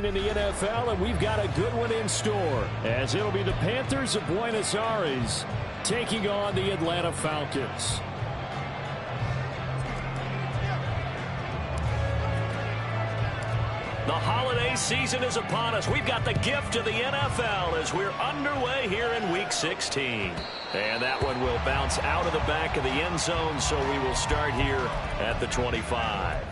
in the NFL, and we've got a good one in store, as it'll be the Panthers of Buenos Aires taking on the Atlanta Falcons. The holiday season is upon us. We've got the gift of the NFL as we're underway here in Week 16. And that one will bounce out of the back of the end zone, so we will start here at the 25.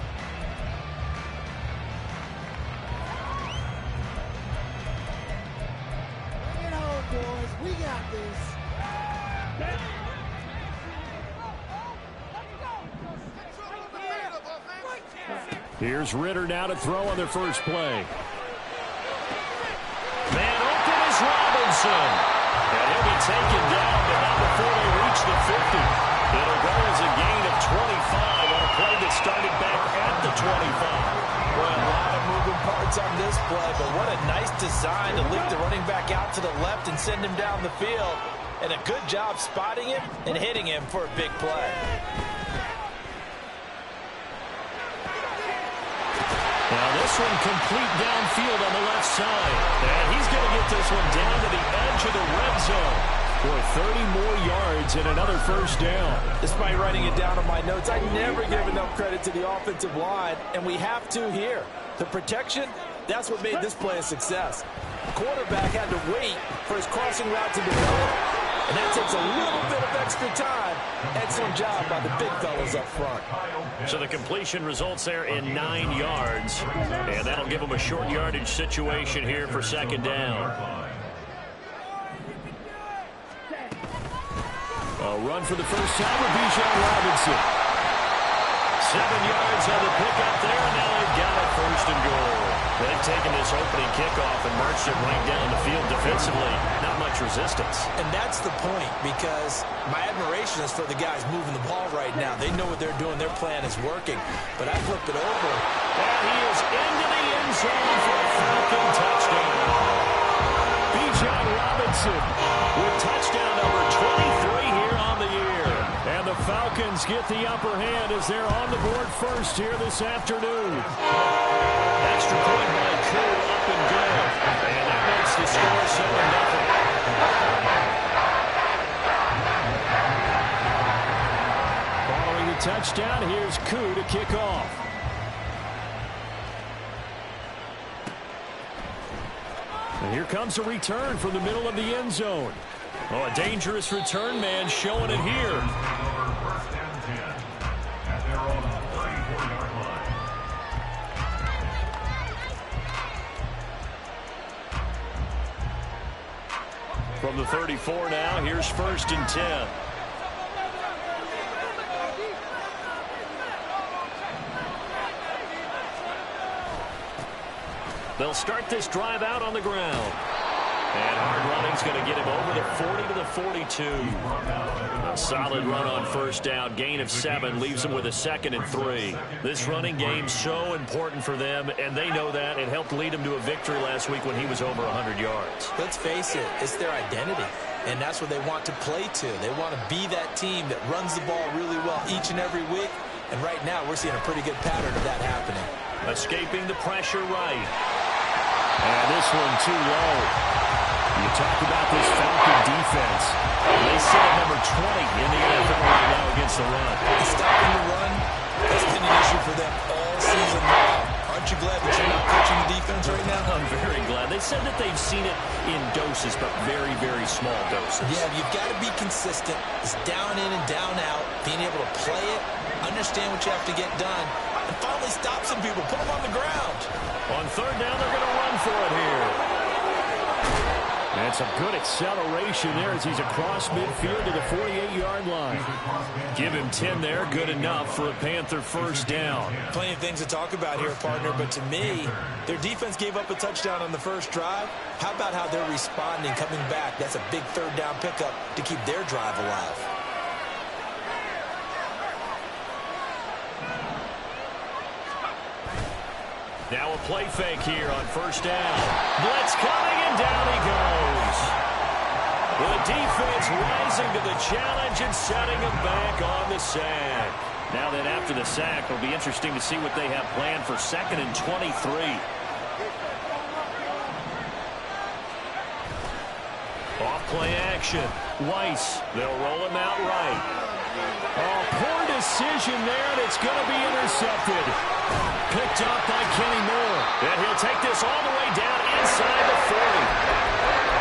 Bring it home, boys. We got this. Here's Ritter now to throw on their first play. Man open is Robinson. And he'll be taken down, but not before they reach the 50. It'll go as a gain of 25 on a play that started back at the 25. Well, a lot of moving parts on this play, but what a nice design to leak the running back out to the left and send him down the field. And a good job spotting him and hitting him for a big play. Now this one complete downfield on the left side. And he's going to get this one down to the edge of the red zone for 30 more yards and another first down. Despite writing it down on my notes, I never give enough credit to the offensive line, and we have to here. The protection, that's what made this play a success. The quarterback had to wait for his crossing route to develop, and that takes a little bit of extra time. Excellent job by the big fellas up front. So the completion results there in 9 yards, and that'll give them a short yardage situation here for second down. A run for the first time with Bijan Robinson. 7 yards on the pickup there, and now they've got it first and goal. They've taken this opening kickoff and marched it right down the field defensively. Not much resistance. And that's the point, because my admiration is for the guys moving the ball right now. They know what they're doing. Their plan is working. But I flipped it over. And he is into the end zone for a Falcon touchdown. Bijan Robinson with touchdown number 23 here on the year. And the Falcons get the upper hand as they're on the board first here this afternoon. Extra point by Koo, up and good. And that makes the score 7-0. Following the touchdown, here's Koo to kick off. And here comes a return from the middle of the end zone. Oh, a dangerous return man showing it here. From the 34 now, here's 1st and 10. They'll start this drive out on the ground. And hard running's going to get him over the 40 to the 42. A solid run on first down. Gain of 7 leaves him with a 2nd and 3. This running game's so important for them, and they know that. It helped lead him to a victory last week when he was over 100 yards. Let's face it, it's their identity, and that's what they want to play to. They want to be that team that runs the ball really well each and every week, and right now we're seeing a pretty good pattern of that happening. Escaping the pressure right. And this one too low. You talk about this Falcon defense. They sit at number 20 in the NFL right now against the run. Stopping the run has been an issue for them all season long. Aren't you glad that you're not coaching the defense right now? I'm very glad. They said that they've seen it in doses, but very, very small doses. Yeah, you've got to be consistent. It's down in and down out. Being able to play it, understand what you have to get done, and finally stop some people, put them on the ground. On third down, they're going to run for it here. And some good acceleration there as he's across midfield to the 48-yard line. Give him 10 there, good enough for a Panther first down. Plenty of things to talk about here, partner, but to me, their defense gave up a touchdown on the first drive. How about how they're responding, coming back? That's a big third down pickup to keep their drive alive. Now a play fake here on first down. Blitz coming, and down he goes. The defense rising to the challenge and setting him back on the sack. Now then, after the sack, it'll be interesting to see what they have planned for 2nd and 23. Off play action. Weiss. They'll roll him out right. Oh, poor decision there, and it's going to be intercepted. Picked up by Kenny Moore. And he'll take this all the way down inside the 40.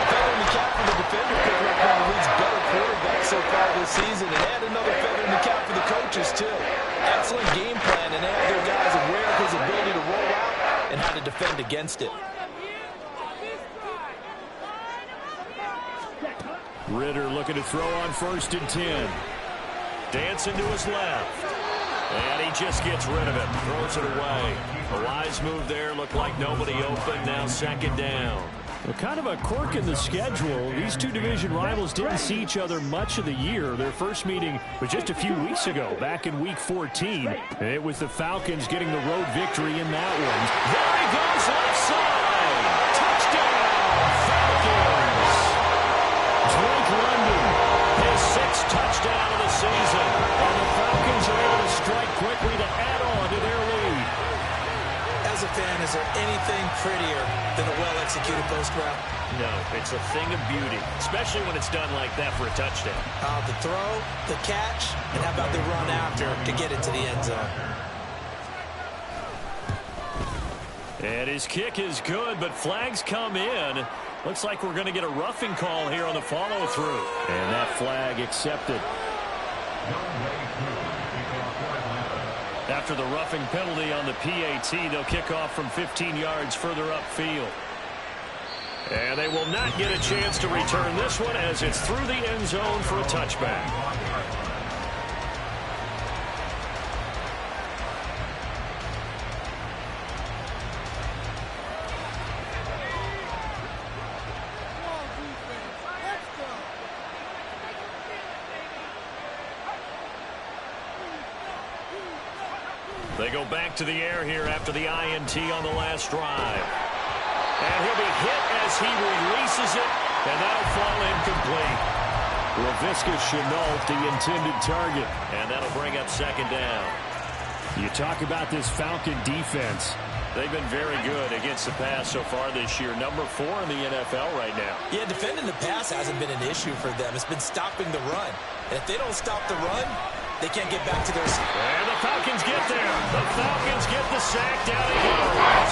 Feather in the cap for the defender, picking up one of the league's better quarterbacks so far this season, and add another feather in the cap for the coaches, too. Excellent game plan, and have their guys aware of his ability to roll out and how to defend against it. Ritter looking to throw on 1st and 10. Dancing to his left. And he just gets rid of it. Throws it away. A wise move there. Looked like nobody open. Now 2nd down. Well, kind of a quirk in the schedule. These two division rivals didn't see each other much of the year. Their first meeting was just a few weeks ago, back in Week 14. It was the Falcons getting the road victory in that one. There he goes, left side. Touchdown, Falcons. Drake London, his 6th touchdown of the season. And the Falcons are able to strike quickly to add on to their lead. As a fan, is there anything prettier than a well-executed post route? No, it's a thing of beauty, especially when it's done like that for a touchdown. The throw, the catch, and how about the run after to get into the end zone? And his kick is good, but flags come in. Looks like we're going to get a roughing call here on the follow-through. And that flag accepted. After the roughing penalty on the PAT, they'll kick off from 15 yards further upfield. And they will not get a chance to return this one as it's through the end zone for a touchback. They go back to the air here after the INT on the last drive. And he'll be hit as he releases it, and that'll fall incomplete. Laviska Shenault, the intended target, and that'll bring up 2nd down. You talk about this Falcon defense. They've been very good against the pass so far this year. Number 4 in the NFL right now. Yeah, defending the pass hasn't been an issue for them. It's been stopping the run. And if they don't stop the run, they can't get back to their... And the Falcons get there. The Falcons get the sack. Down he goes.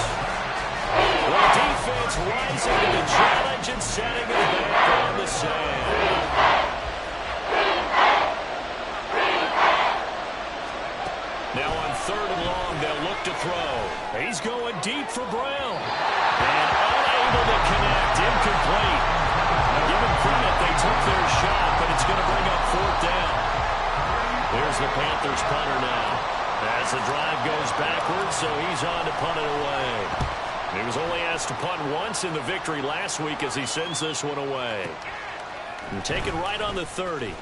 The defense rising to the challenge and setting it back on the sand. Now on 3rd and long, they'll look to throw. He's going deep for Brown. And unable to connect. Incomplete. Now give him credit. They took their shot, but it's going to bring up 4th down. There's the Panthers punter now. As the drive goes backwards, so he's on to punt it away. He was only asked to punt once in the victory last week as he sends this one away. And taken right on the 30.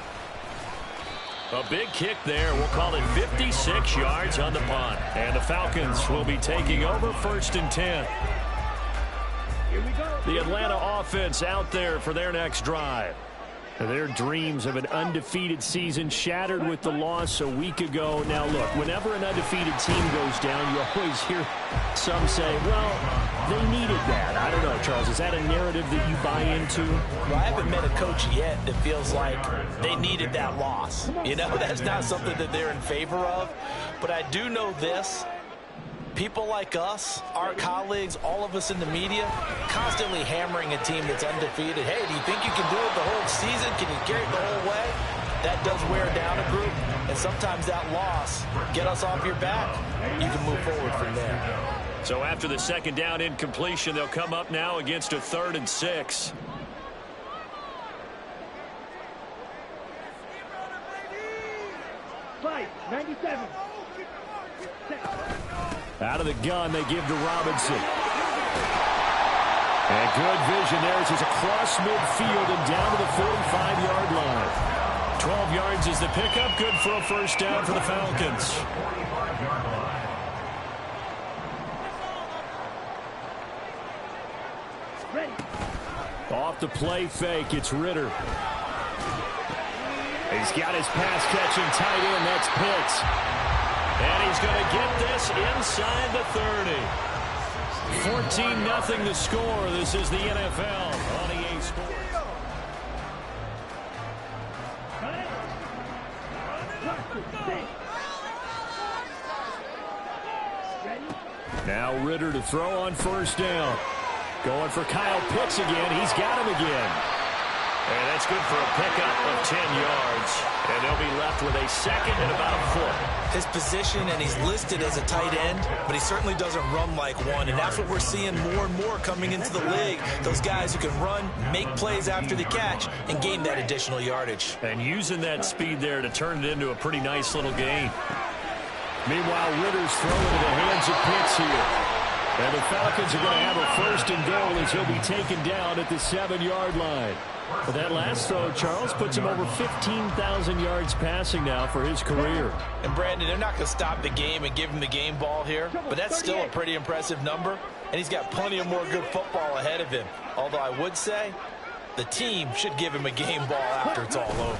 A big kick there. We'll call it 56 yards on the punt. And the Falcons will be taking over 1st and 10. Here we go. The Atlanta offense out there for their next drive. Their dreams of an undefeated season shattered with the loss a week ago. Now, look, whenever an undefeated team goes down, you always hear some say, well, they needed that. I don't know, Charles. Is that a narrative that you buy into? Well, I haven't met a coach yet that feels like they needed that loss. You know, that's not something that they're in favor of. But I do know this. People like us, our colleagues, all of us in the media, constantly hammering a team that's undefeated. Hey, do you think you can do it the whole season? Can you carry it the whole way? That does wear down a group, and sometimes that loss, get us off your back. You can move forward from there. So after the 2nd down incompletion, they'll come up now against a 3rd and 6. Fight, 97. Out of the gun, they give to Robinson. And good vision there as he's across midfield and down to the 45-yard line. 12 yards is the pickup. Good for a 1st down for the Falcons. Ready. Off the play fake, it's Ritter. He's got his pass-catching tight end. That's Pitts. And he's going to get this inside the 30. 14-0 the score. This is the NFL on EA Sports. Now Ritter to throw on first down. Going for Kyle Pitts again. He's got him again. And that's good for a pickup of 10 yards. And they'll be left with a second and about a foot. His position, and he's listed as a tight end, but he certainly doesn't run like one. And that's what we're seeing more and more coming into the league. Those guys who can run, make plays after the catch, and gain that additional yardage. And using that speed there to turn it into a pretty nice little gain. Meanwhile, Ritter's throwing into the hands of Pitts here. And the Falcons are going to have a first and goal as he'll be taken down at the 7-yard line. But that last throw, Charles, puts him over 15,000 yards passing now for his career. And, Brandon, they're not going to stop the game and give him the game ball here, but that's still a pretty impressive number, and he's got plenty of more good football ahead of him. Although I would say the team should give him a game ball after it's all over.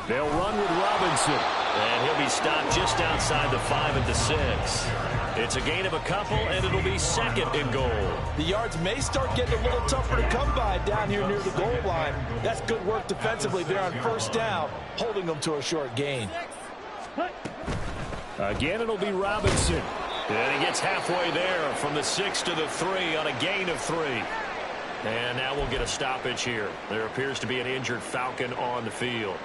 They'll run with Robinson, and he'll be stopped just outside the 5 at the 6. It's a gain of a couple, and it'll be second and goal. The yards may start getting a little tougher to come by down here near the goal line. That's good work defensively there on first down, holding them to a short gain. Again, it'll be Robinson. And he gets halfway there from the 6 to the 3 on a gain of 3. And now we'll get a stoppage here. There appears to be an injured Falcon on the field.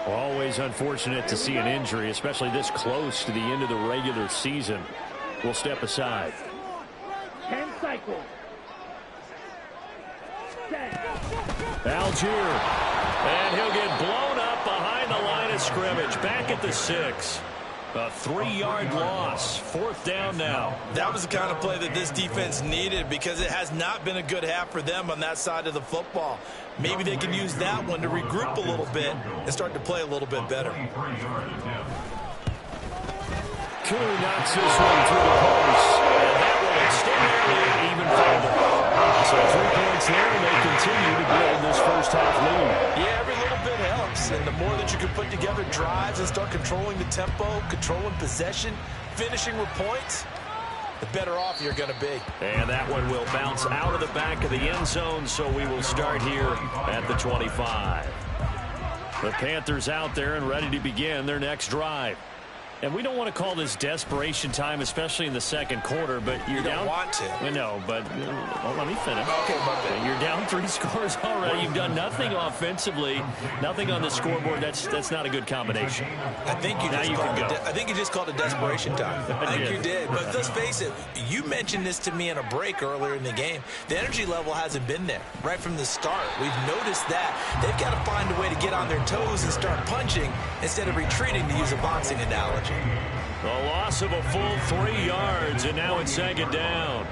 Always unfortunate to see an injury, especially this close to the end of the regular season. We'll step aside. 10 cycles. 10. Algier. And he'll get blown up behind the line of scrimmage. Back at the 6. A 3-yard loss. 4th down now. That was the kind of play that this defense needed because it has not been a good half for them on that side of the football. Maybe they can use that one to regroup a little bit and start to play a little bit better. Koo knocks this one through the post. And that will extend their lead even further. So 3 points there, and they continue to build this first half lead. Yeah, every little bit helps. And the more that you can put together drives and start controlling the tempo, controlling possession, finishing with points, the better off you're going to be. And that one will bounce out of the back of the end zone, so we will start here at the 25. The Panthers out there and ready to begin their next drive. And we don't want to call this desperation time, especially in the second quarter, but you don't want to. I know, but well, let me finish. Okay, you're down 3 scores already. You've done nothing offensively, nothing on the scoreboard. That's not a good combination. I think you just called it desperation time. I think you did. But let's face it, you mentioned this to me in a break earlier in the game. The energy level hasn't been there right from the start. We've noticed that. They've got to find a way to get on their toes and start punching instead of retreating, to use a boxing analogy. A loss of a full 3 yards, and now it's 2nd down.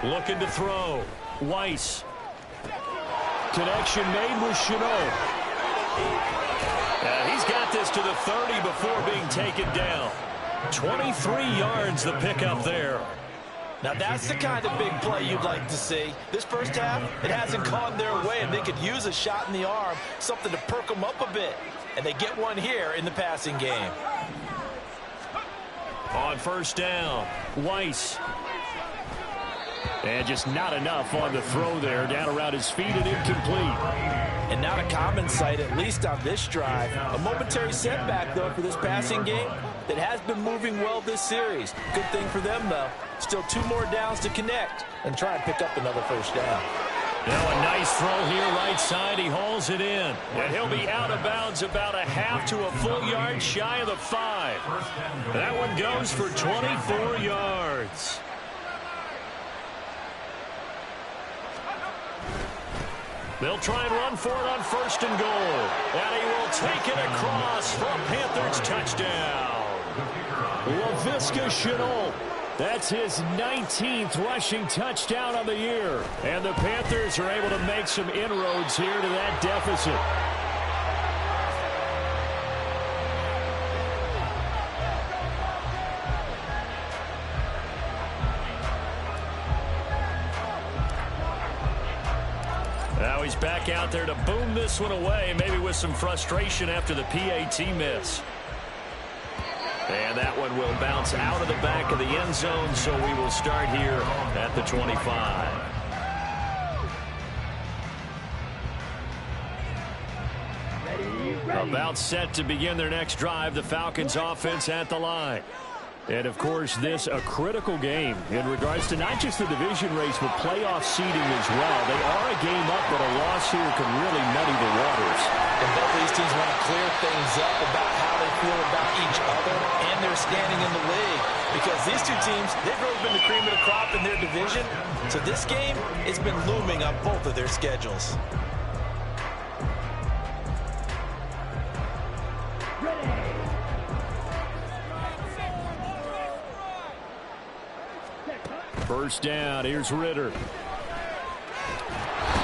Looking to throw. Weiss. Connection made with Chenault. He's got this to the 30 before being taken down. 23 yards the pickup there. Now that's the kind of big play you'd like to see. This first half, it hasn't gone their way, and they could use a shot in the arm, something to perk them up a bit. And they get one here in the passing game. On first down, Weiss. And just not enough on the throw there. Down around his feet and incomplete. And not a common sight, at least on this drive. A momentary setback, though, for this passing game that has been moving well this series. Good thing for them, though. Still 2 more downs to connect and try and pick up another first down. Now a nice throw here right side. He hauls it in. And he'll be out of bounds about a half to a full yard shy of the 5. That one goes for 24 yards. They'll try and run for it on first and goal. And he will take it across for a Panthers touchdown. Laviska Chenault. That's his 19th rushing touchdown of the year. And the Panthers are able to make some inroads here to that deficit. Now he's back out there to boom this one away, maybe with some frustration after the PAT miss. And that one will bounce out of the back of the end zone, so we will start here at the 25. About set to begin their next drive, the Falcons offense at the line. And, of course, this a critical game in regards to not just the division race, but playoff seeding as well. They are a game up, but a loss here could really muddy the waters. And both of these teams want to clear things up about how they feel about each other and their standing in the league. Because these two teams, they've really been the cream of the crop in their division. So this game has been looming on both of their schedules. First down, here's Ritter.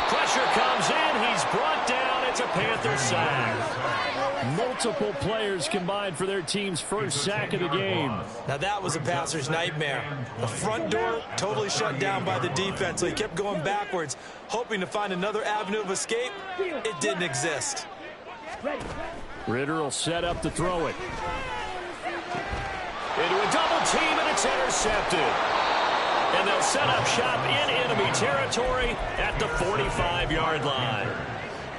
Pressure comes in, he's brought down, it's a Panther sack. Multiple players combined for their team's first sack of the game. Now that was a passer's nightmare. The front door totally shut down by the defense, so he kept going backwards, hoping to find another avenue of escape. It didn't exist. Ritter will set up to throw it. Into a double team, and it's intercepted. And they'll set up shop in enemy territory at the 45-yard line.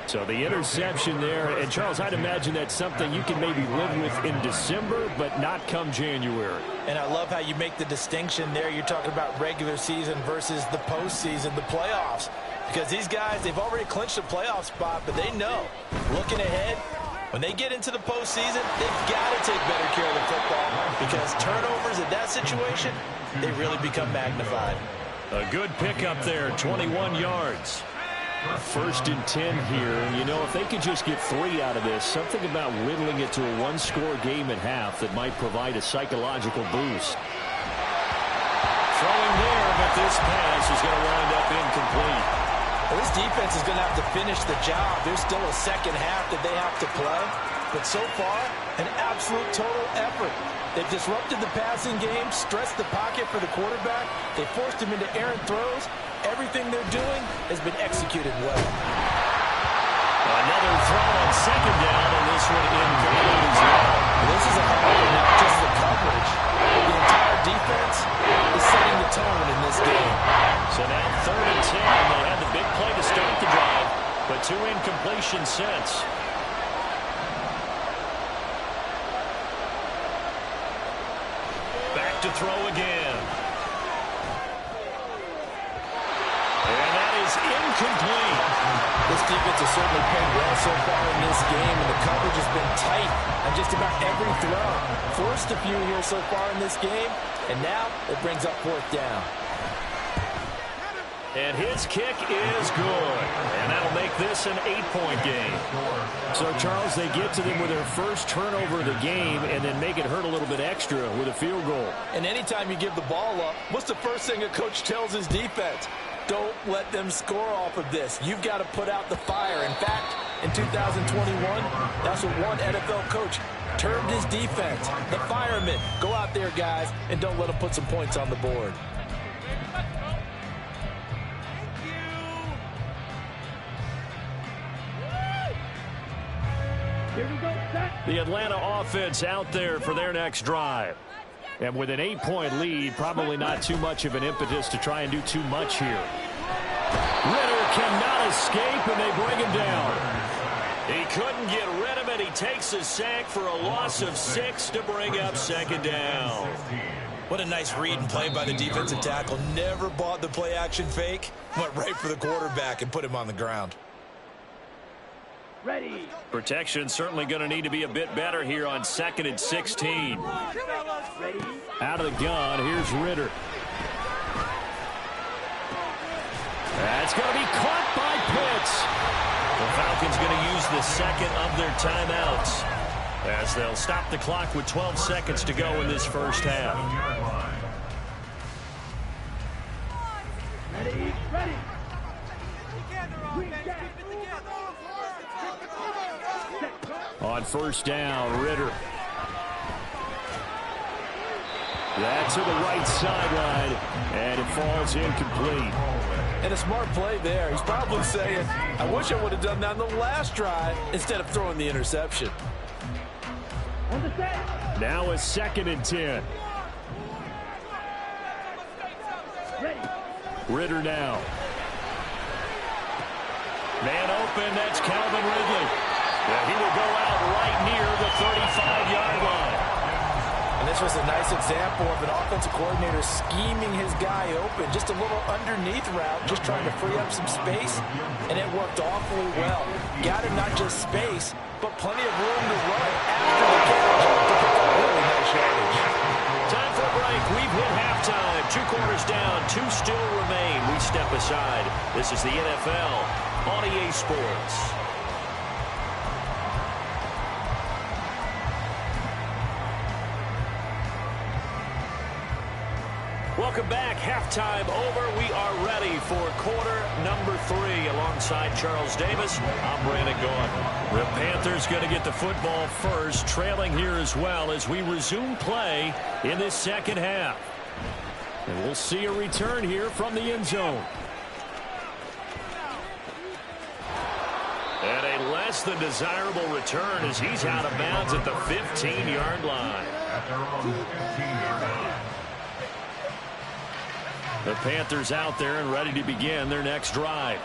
So the interception there. And, Charles, I'd imagine that's something you can maybe live with in December, but not come January. And I love how you make the distinction there. You're talking about regular season versus the postseason, the playoffs. Because these guys, they've already clinched a playoff spot, but they know, looking ahead, when they get into the postseason, they've got to take better care of the football because turnovers in that situation, they really become magnified. A good pickup there, 21 yards. First and 10 here. You know, if they could just get 3 out of this, something about whittling it to a one-score game at half that might provide a psychological boost. Throwing there, but this pass is going to wind up incomplete. Well, this defense is going to have to finish the job. There's still a second half that they have to play. But so far, an absolute total effort. They've disrupted the passing game, stressed the pocket for the quarterback. They forced him into errant throws. Everything they're doing has been executed well. Another throw on second down, and this one incomplete as well. This is a hard one, not just the coverage. The entire defense is setting the tone in this game. So now 3rd and 10. They had the big play to start the drive, but 2 incompletions since. Back to throw again. And that is incomplete. This defense has certainly played well so far in this game, and the coverage has been tight on just about every throw. Forced a few here so far in this game, and now it brings up 4th down. And his kick is good. And that'll make this an 8-point game. So, Charles, they get to them with their first turnover of the game and then make it hurt a little bit extra with a field goal. And anytime you give the ball up, what's the first thing a coach tells his defense? Don't let them score off of this. You've got to put out the fire. In fact, in 2021, that's what one NFL coach termed his defense. The firemen. Go out there, guys, and don't let them put some points on the board. The Atlanta offense out there for their next drive. And with an 8-point lead, probably not too much of an impetus to try and do too much here. Ritter cannot escape, and they bring him down. He couldn't get rid of it. He takes a sack for a loss of 6 to bring up 2nd down. What a nice read and play by the defensive tackle. Never bought the play-action fake. Went right for the quarterback and put him on the ground. Ready. Protection certainly going to need to be a bit better here on 2nd and 16. Ready. Out of the gun, here's Ritter. That's going to be caught by Pitts. The Falcons going to use the second of their timeouts as they'll stop the clock with 12 seconds to go in this first half. Ready. Ready. On first down, Ritter. That's to the right sideline, and it falls incomplete. And a smart play there. He's probably saying, I wish I would have done that on the last drive instead of throwing the interception. On the set. Now a 2nd and 10. Ready. Ritter now. Man open, that's Calvin Ridley. He will go out right near the 35-yard line. And this was a nice example of an offensive coordinator scheming his guy open. Just a little underneath route, just trying to free up some space, and it worked awfully well. Got him not just space, but plenty of room to run after the catch to pick up really nice yardage. Time for a break. We've hit halftime. 2 quarters down, 2 still remain. We step aside. This is the NFL on EA Sports. Welcome back. Halftime over. We are ready for quarter number 3. Alongside Charles Davis, I'm Brandon Gaudin. The Panthers going to get the football first, trailing here as well as we resume play in this second half. And we'll see a return here from the end zone. And a less than desirable return as he's out of bounds at the 15-yard line. The Panthers out there and ready to begin their next drive.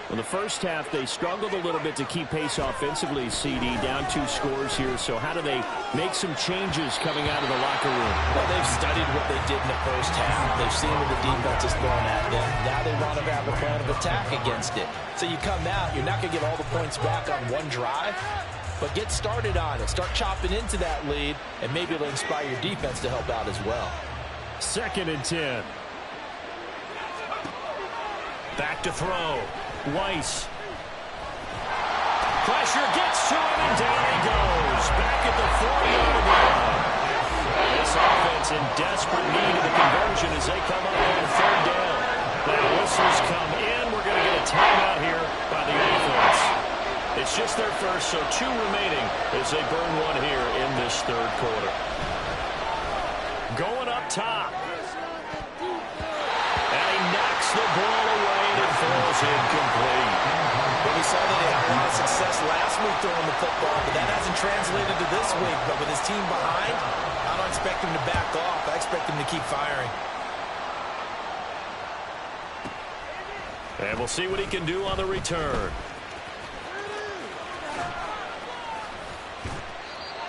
In the first half, they struggled a little bit to keep pace offensively, CD, down 2 scores here. So how do they make some changes coming out of the locker room? Well, they've studied what they did in the first half. They've seen what the defense is throwing at them. Now they want to have a plan of attack against it. So you come out, you're not going to get all the points back on one drive, but get started on it. Start chopping into that lead, and maybe it'll inspire your defense to help out as well. 2nd and 10. Back to throw. Weiss. Pressure gets to him, and down he goes. Back at the 40-yard line. This offense in desperate need of the conversion as they come up on 3rd down. That whistles come in. We're going to get a timeout here by the offense. It's just their first, so 2 remaining as they burn 1 here in this 3rd quarter. Going up top. And he knocks the ball away and it falls incomplete. But we saw that they had a lot of success last week throwing the football, but that hasn't translated to this week. But with his team behind, I don't expect him to back off. I expect him to keep firing. And we'll see what he can do on the return.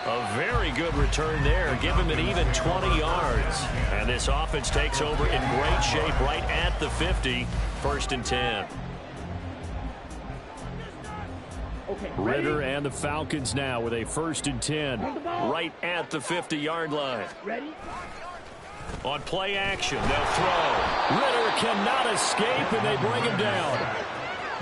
A very good return there. Give him an even 20 yards. And this offense takes over in great shape right at the 50. 1st and 10. Ritter and the Falcons now with a 1st and 10 right at the 50-yard line. Ready? On play action, they'll throw. Ritter cannot escape, and they bring him down.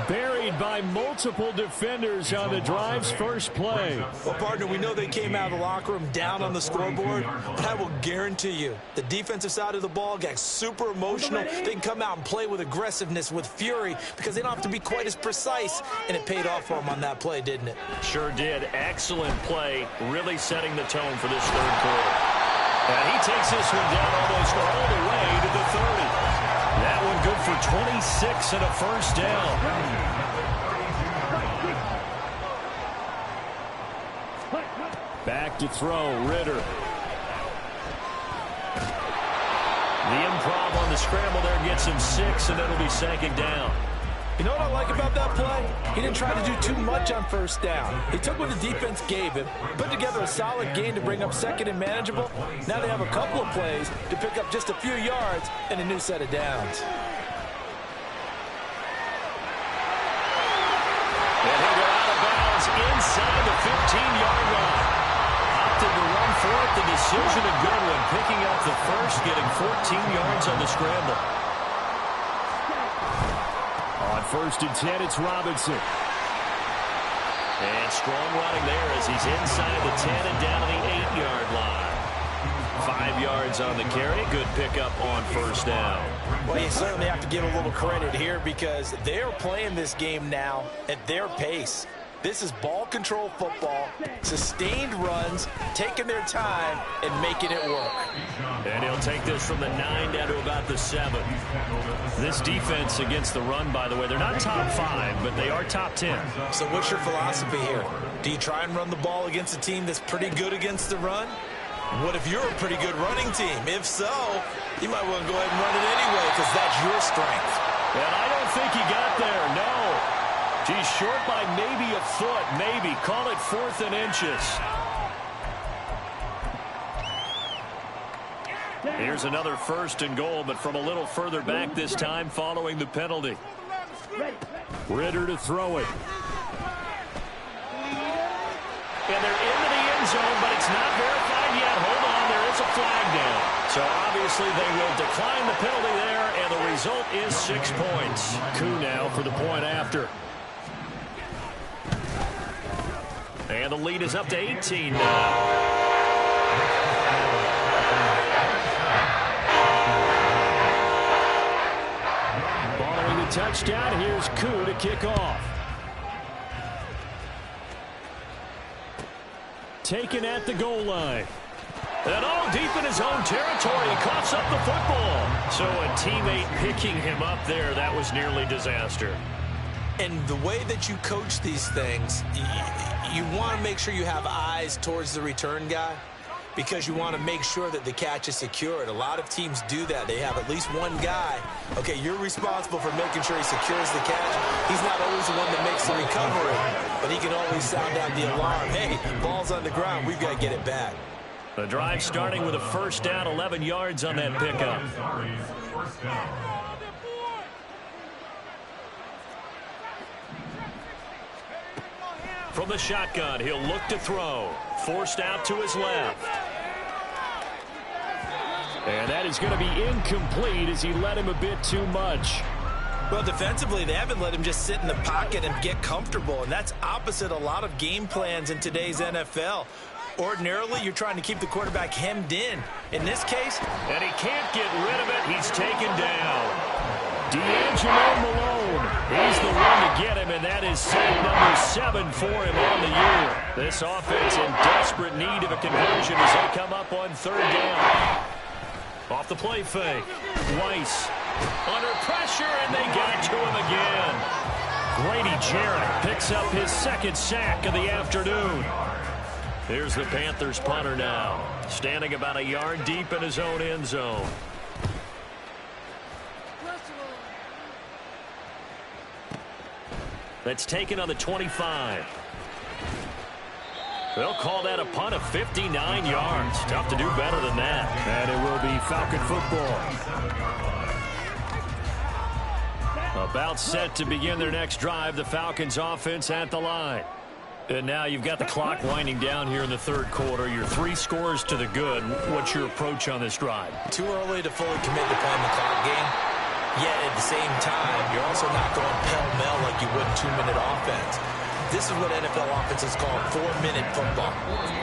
Buried by multiple defenders on the drive's first play. Well, partner, we know they came out of the locker room down on the scoreboard, but I will guarantee you the defensive side of the ball got super emotional. They can come out and play with aggressiveness, with fury, because they don't have to be quite as precise, and it paid off for them on that play, didn't it? Sure did. Excellent play, really setting the tone for this 3rd quarter. And he takes this one down almost all the way to the 30. That one good for 26 and a 1st down. Back to throw, Ritter. The improv on the scramble there gets him 6, and it'll be 2nd down. You know what I like about that play? He didn't try to do too much on 1st down. He took what the defense gave him, put together a solid game to bring up 2nd and manageable. Now they have a couple of plays to pick up just a few yards and a new set of downs. And he'll go out of bounds inside the 15-yard line. Opted to run for it. The decision a good one. Picking up the 1st, getting 14 yards on the scramble. On 1st and 10, it's Robinson. And strong running there as he's inside the 10 and down to the 8-yard line. 5 yards on the carry. Good pickup on 1st down. Well, you certainly have to give a little credit here because they're playing this game now at their pace. This is ball control football, sustained runs, taking their time, and making it work. And he'll take this from the 9 down to about the 7. This defense against the run, by the way, they're not top 5, but they are top 10. So what's your philosophy here? Do you try and run the ball against a team that's pretty good against the run? What if you're a pretty good running team? If so, you might want to go ahead and run it anyway because that's your strength. And I don't think he got there, no. He's short by maybe a foot, maybe. Call it 4th and inches. Here's another 1st and goal, but from a little further back this time following the penalty. Ritter to throw it. And they're into the end zone, but it's not verified yet. Hold on, there is a flag down. So obviously they will decline the penalty there, and the result is 6 points. Coup now for the point after. And the lead is up to 18 now. Following the touchdown, here's Coup to kick off. Taken at the goal line. And deep in his own territory, he coughs up the football. So a teammate picking him up there, that was nearly disaster. And the way that you coach these things, you want to make sure you have eyes towards the return guy because you want to make sure that the catch is secured. A lot of teams do that. They have at least one guy. Okay, you're responsible for making sure he secures the catch. He's not always the one that makes the recovery, but he can always sound out the alarm. Hey, ball's on the ground. We've got to get it back. The drive starting with a 1st down, 11 yards on that pickup. From the shotgun, he'll look to throw. Forced out to his left. And that is going to be incomplete as he led him a bit too much. Well, defensively, they haven't let him just sit in the pocket and get comfortable, and that's opposite a lot of game plans in today's NFL. Ordinarily, you're trying to keep the quarterback hemmed in. In this case, and he can't get rid of it. He's taken down. D'Angelo Malone. He's the one to get him, and that is sack number 7 for him on the year. This offense in desperate need of a conversion as they come up on 3rd down. Off the play fake. Weiss under pressure, and they got to him again. Grady Jarrett picks up his 2nd sack of the afternoon. Here's the Panthers punter now, standing about a yard deep in his own end zone. That's taken on the 25. They'll call that a punt of 59 yards. Tough to do better than that. And it will be Falcon football. About set to begin their next drive. The Falcons offense at the line. And now you've got the clock winding down here in the 3rd quarter. You're 3 scores to the good. What's your approach on this drive? Too early to fully commit to playing the clock game. Yet at the same time, you're also not going pell-mell like you would in 2-minute offense. This is what NFL offenses call 4-minute football.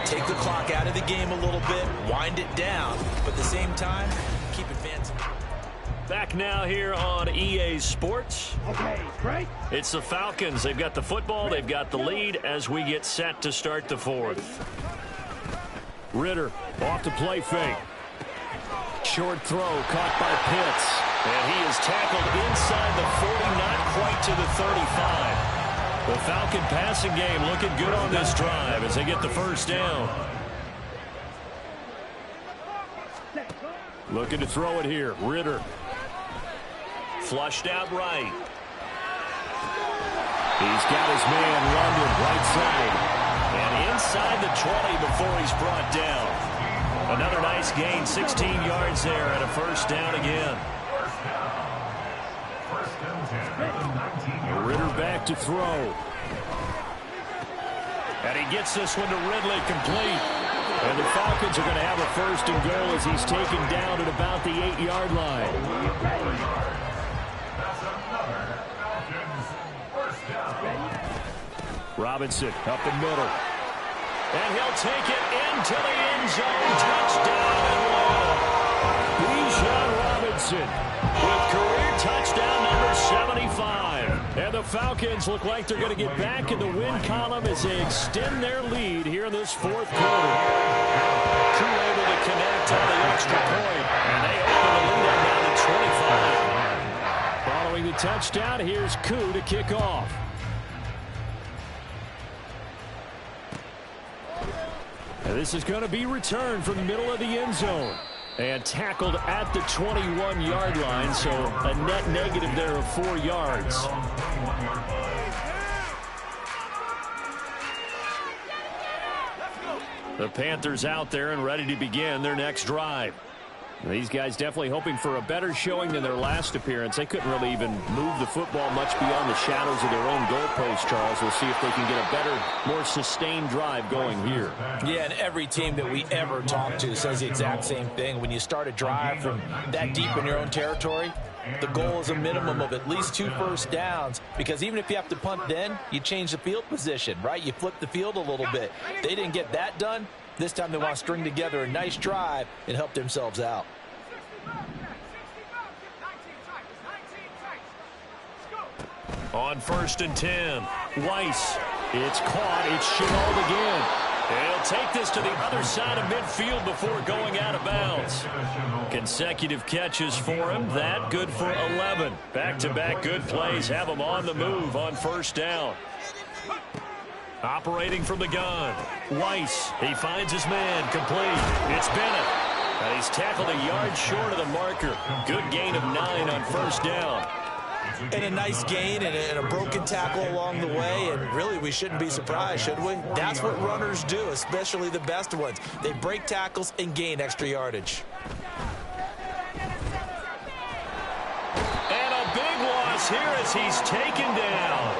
Take the clock out of the game a little bit, wind it down, but at the same time, keep advancing. Back now here on EA Sports. Okay, great. It's the Falcons. They've got the football. They've got the lead as we get set to start the 4th. Ritter off the play fake. Short throw caught by Pitts. And he is tackled inside the 40, not quite to the 35. The Falcon passing game looking good on this drive as they get the 1st down. Looking to throw it here. Ritter. Flushed out right. He's got his man London right side. And inside the 20 before he's brought down. Another nice gain, 16 yards there and a 1st down again. Ritter back to throw. And he gets this one to Ridley complete. And the Falcons are going to have a 1st and goal as he's taken down at about the 8-yard line. Robinson up the middle. And he'll take it into the end zone. Touchdown Atlanta. Bijan Robinson with career touchdown number 75. And the Falcons look like they're going to get back in the win column as they extend their lead here in this 4th quarter. Coup able to connect on the extra point. And they open the lead up now to 25. Following the touchdown, here's Coup to kick off. And this is going to be returned from the middle of the end zone. And tackled at the 21-yard line, so a net negative there of 4 yards. The Panthers out there and ready to begin their next drive. These guys definitely hoping for a better showing than their last appearance. They couldn't really even move the football much beyond the shadows of their own goalpost, Charles. We'll see if they can get a better, more sustained drive going here. Yeah, and every team that we ever talk to says the exact same thing. When you start a drive from that deep in your own territory, the goal is a minimum of at least 2 first downs, because even if you have to punt then, you change the field position, right? You flip the field a little bit. They didn't get that done. This time they want to string together a nice drive and help themselves out. On 1st and 10, Weiss. It's caught. It's Chenault again. He'll take this to the other side of midfield before going out of bounds. Consecutive catches for him. That good for 11. Back-to-back good plays have him on the move on 1st down. Operating from the gun, Weiss. He finds his man, complete. It's Bennett. And he's tackled a yard short of the marker. Good gain of 9 on 1st down. And a nice gain and a broken tackle along the way, and really we shouldn't be surprised, should we? That's what runners do, especially the best ones. They break tackles and gain extra yardage. And a big loss here as he's taken down.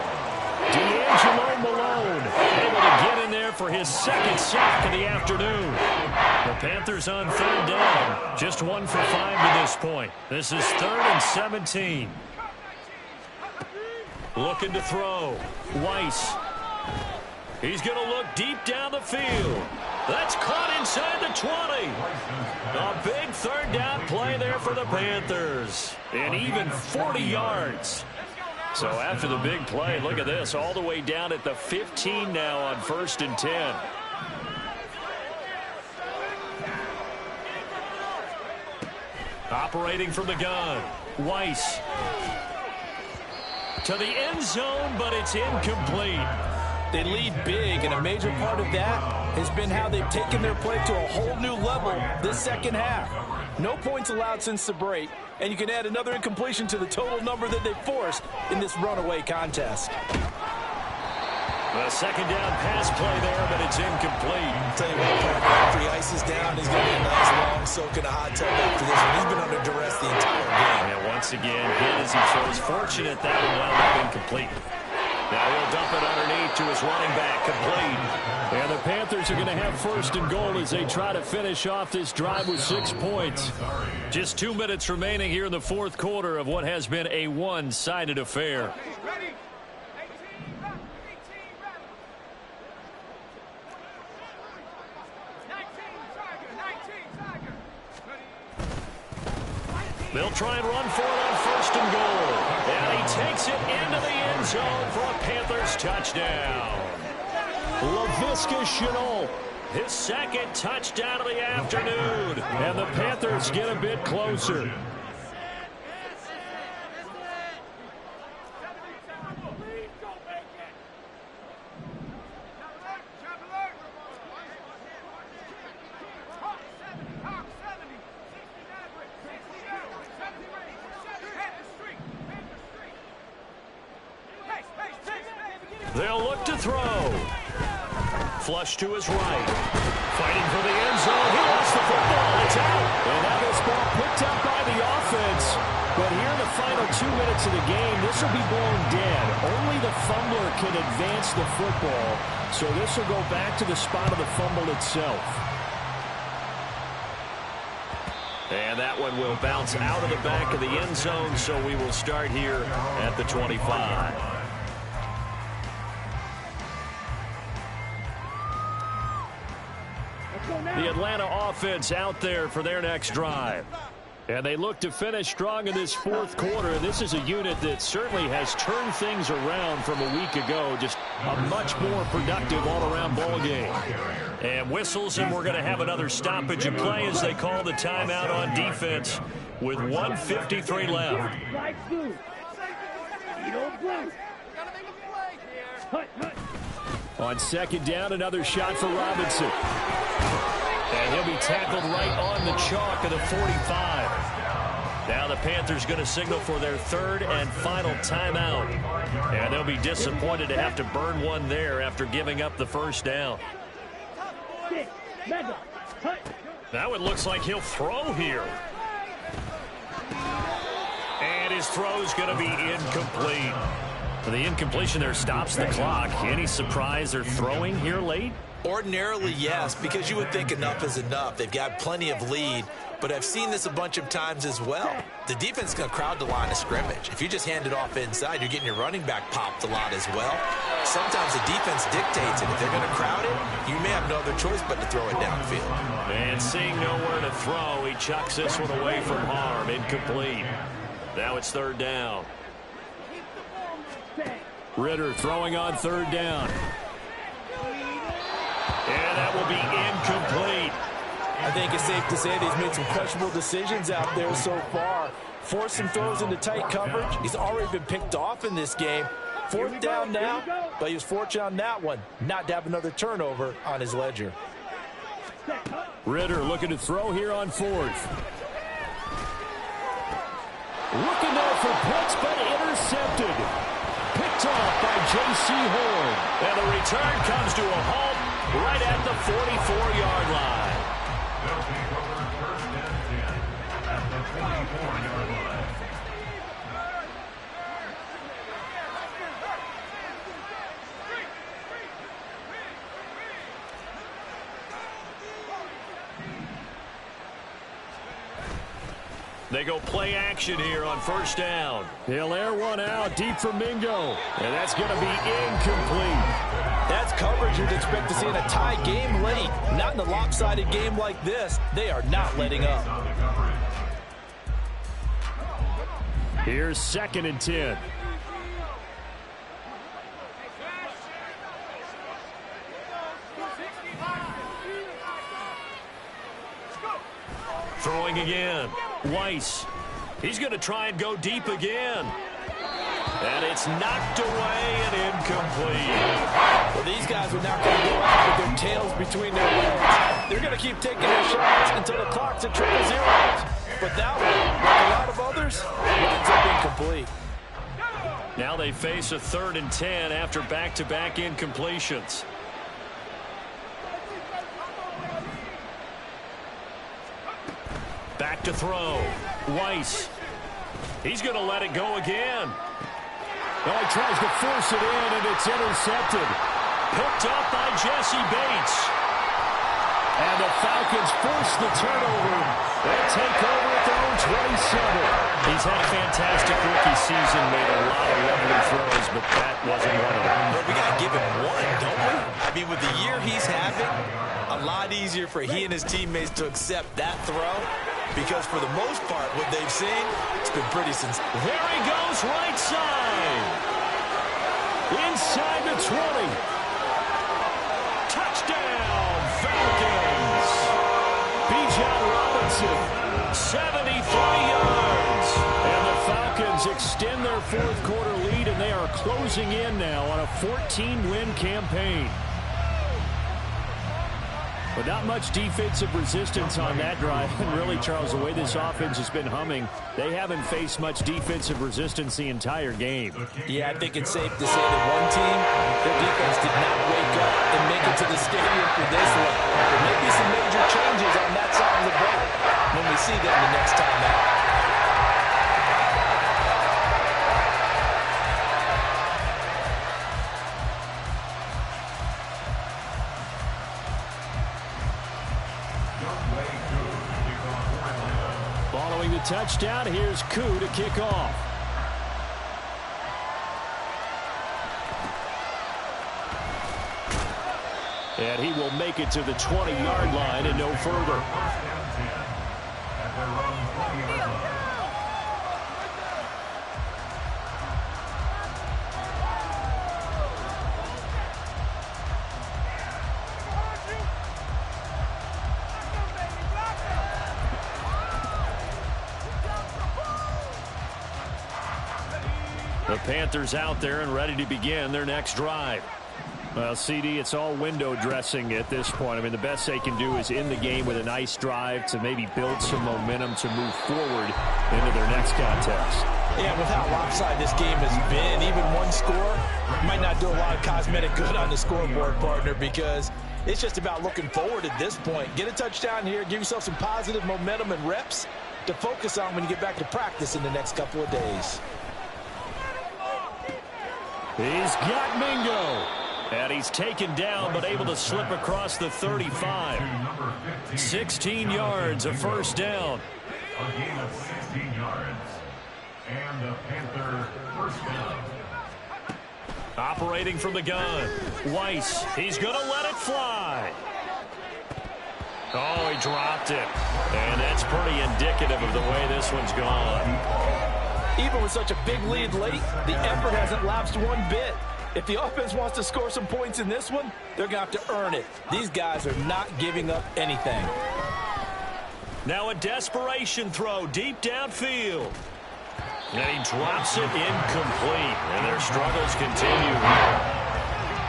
D'Angelo Malone able to get in there for his 2nd sack of the afternoon. The Panthers on 3rd down. Just 1 for 5 to this point. This is 3rd and 17. Looking to throw. Weiss. He's going to look deep down the field. That's caught inside the 20. A big 3rd down play there for the Panthers. And even 40 yards. So after the big play, look at this, all the way down at the 15 now on 1st and 10. Operating from the gun, Weiss. To the end zone, but it's incomplete. They lead big, and a major part of that has been how they've taken their play to a whole new level this 2nd half. No points allowed since the break, and you can add another incompletion to the total number that they forced in this runaway contest. The 2nd down pass play there, but it's incomplete. I'll tell you what, partner, after he ices down, he's going to get a nice long soak in a hot tub after this one. He's been under duress the entire game. And once again, hit as he throws. Fortunate that one wound up incomplete. Now he'll dump it underneath to his running back, complete. And the Panthers are going to have 1st and goal as they try to finish off this drive with 6 points. Just 2 minutes remaining here in the 4th quarter of what has been a one-sided affair. They'll try and run for it on 1st and goal. And he takes it into the end zone for a Panthers touchdown. Laviska Shenault, his 2nd touchdown of the afternoon. And the Panthers get a bit closer. They'll look to throw. Flush to his right. Fighting for the end zone. He lost the football. It's out. And now this ball picked up by the offense. But here in the final 2 minutes of the game, this will be blown dead. Only the fumbler can advance the football. So this will go back to the spot of the fumble itself. And that one will bounce out of the back of the end zone. So we will start here at the 25. The Atlanta offense out there for their next drive. And they look to finish strong in this 4th quarter. This is a unit that certainly has turned things around from a week ago. Just a much more productive all-around ball game. And whistles, and we're going to have another stoppage of play as they call the timeout on defense with 1:53 left. On 2nd down, another shot for Robinson. And he'll be tackled right on the chalk of the 45. Now the Panthers going to signal for their 3rd and final timeout. And they'll be disappointed to have to burn one there after giving up the 1st down. Now it looks like he'll throw here. his throw's going to be incomplete. The incompletion there stops the clock. Any surprise they're throwing here late? Ordinarily, yes, because you would think enough is enough. They've got plenty of lead, but I've seen this a bunch of times as well. The defense is going to crowd the line of scrimmage. If you just hand it off inside, you're getting your running back popped a lot as well. Sometimes the defense dictates it. If they're going to crowd it, you may have no other choice but to throw it downfield. And seeing nowhere to throw, he chucks this one away from harm. Incomplete. Now it's third down. Ritter throwing on third down. And that will be incomplete. I think it's safe to say that he's made some questionable decisions out there so far. Forced some throws into tight coverage. He's already been picked off in this game. Fourth down now, but he was fortunate on that one not to have another turnover on his ledger. Ritter looking to throw here on fourth. Looking there for Pitts, but intercepted. Picked off by J.C. Horn. And the return comes to a halt right at the 44-yard line. At the 44-yard line. They go play action here on first down. He'll air one out deep for Mingo. And that's going to be incomplete. That's coverage you'd expect to see in a tie game late. Not in a lopsided game like this. They are not letting up. Here's 2nd and 10. Throwing again. Weiss. He's going to try and go deep again. And it's knocked away and incomplete. Well, these guys are not going to go out with their tails between their legs. They're going to keep taking their shots until the clock's at triple zeros. But that one, like a lot of others, winds up incomplete. Now they face a 3rd and 10 after back-to-back incompletions. Back to throw. Weiss. He's going to let it go again. Well, he tries to force it in, and it's intercepted. Picked up by Jesse Bates. And the Falcons force the turnover. They take over at their own 27. He's had a fantastic rookie season, made a lot of lovely throws, but that wasn't one of them. But we got to give him one, don't we? I mean, with the year he's having, a lot easier for he and his teammates to accept that throw. Because for the most part, what they've seen, it's been pretty sincere. There he goes, right side. Inside the 20. Touchdown, Falcons. Bijan Robinson, 73 yards. And the Falcons extend their 4th quarter lead, and they are closing in now on a 14-win campaign. But not much defensive resistance on that drive. And really, Charles, the way this offense has been humming, they haven't faced much defensive resistance the entire game. Yeah, I think it's safe to say that one team, their defense did not wake up and make it to the stadium for this one. There may be some major changes on that side of the ball when we see them the next time out. Following the touchdown, here's Koo to kick off. And he will make it to the 20-yard line and no further. The Panthers out there and ready to begin their next drive. Well, CD, it's all window dressing at this point. I mean, the best they can do is end the game with a nice drive to maybe build some momentum to move forward into their next contest. Yeah, with how lopsided this game has been, even one score might not do a lot of cosmetic good on the scoreboard, partner, because it's just about looking forward at this point. Get a touchdown here, give yourself some positive momentum and reps, to focus on when you get back to practice in the next couple of days. He's got Mingo. And he's taken down, but able to slip across the 35. 16 yards, a first down. A gain of 16 yards. And the Panther first down. Operating from the gun. Weiss, he's going to let it fly. Oh, he dropped it. And that's pretty indicative of the way this one's gone. Even with such a big lead late, the effort hasn't lapsed one bit. If the offense wants to score some points in this one, they're going to have to earn it. These guys are not giving up anything. Now a desperation throw deep downfield. And he drops it incomplete. And their struggles continue.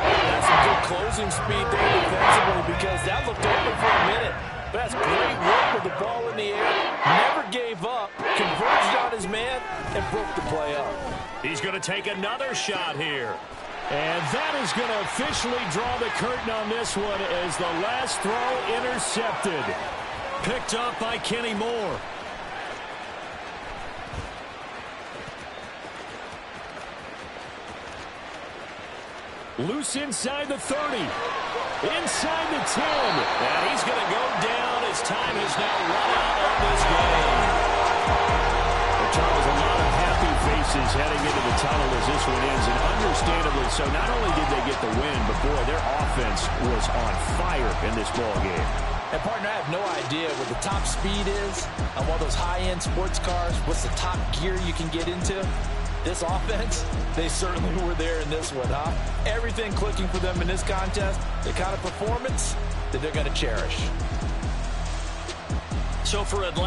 That's some good closing speed there defensively because that looked open for a minute. But that's great work with the ball in the air. Never gave up, converged on his man, and broke the play up. He's going to take another shot here. And that is going to officially draw the curtain on this one as the last throw intercepted. Picked up by Kenny Moore. Loose inside the 30. Inside the 10. And he's going to go down as time has now run out on this game. Charles, a lot of happy faces heading into the tunnel as this one ends, and understandably so. Not only did they get the win, but boy, their offense was on fire in this ball game. And partner, I have no idea what the top speed is on one of those high-end sports cars. What's the top gear you can get into? This offense, they certainly were there in this one, huh? Everything clicking for them in this contest, the kind of performance that they're going to cherish. So for Atlanta.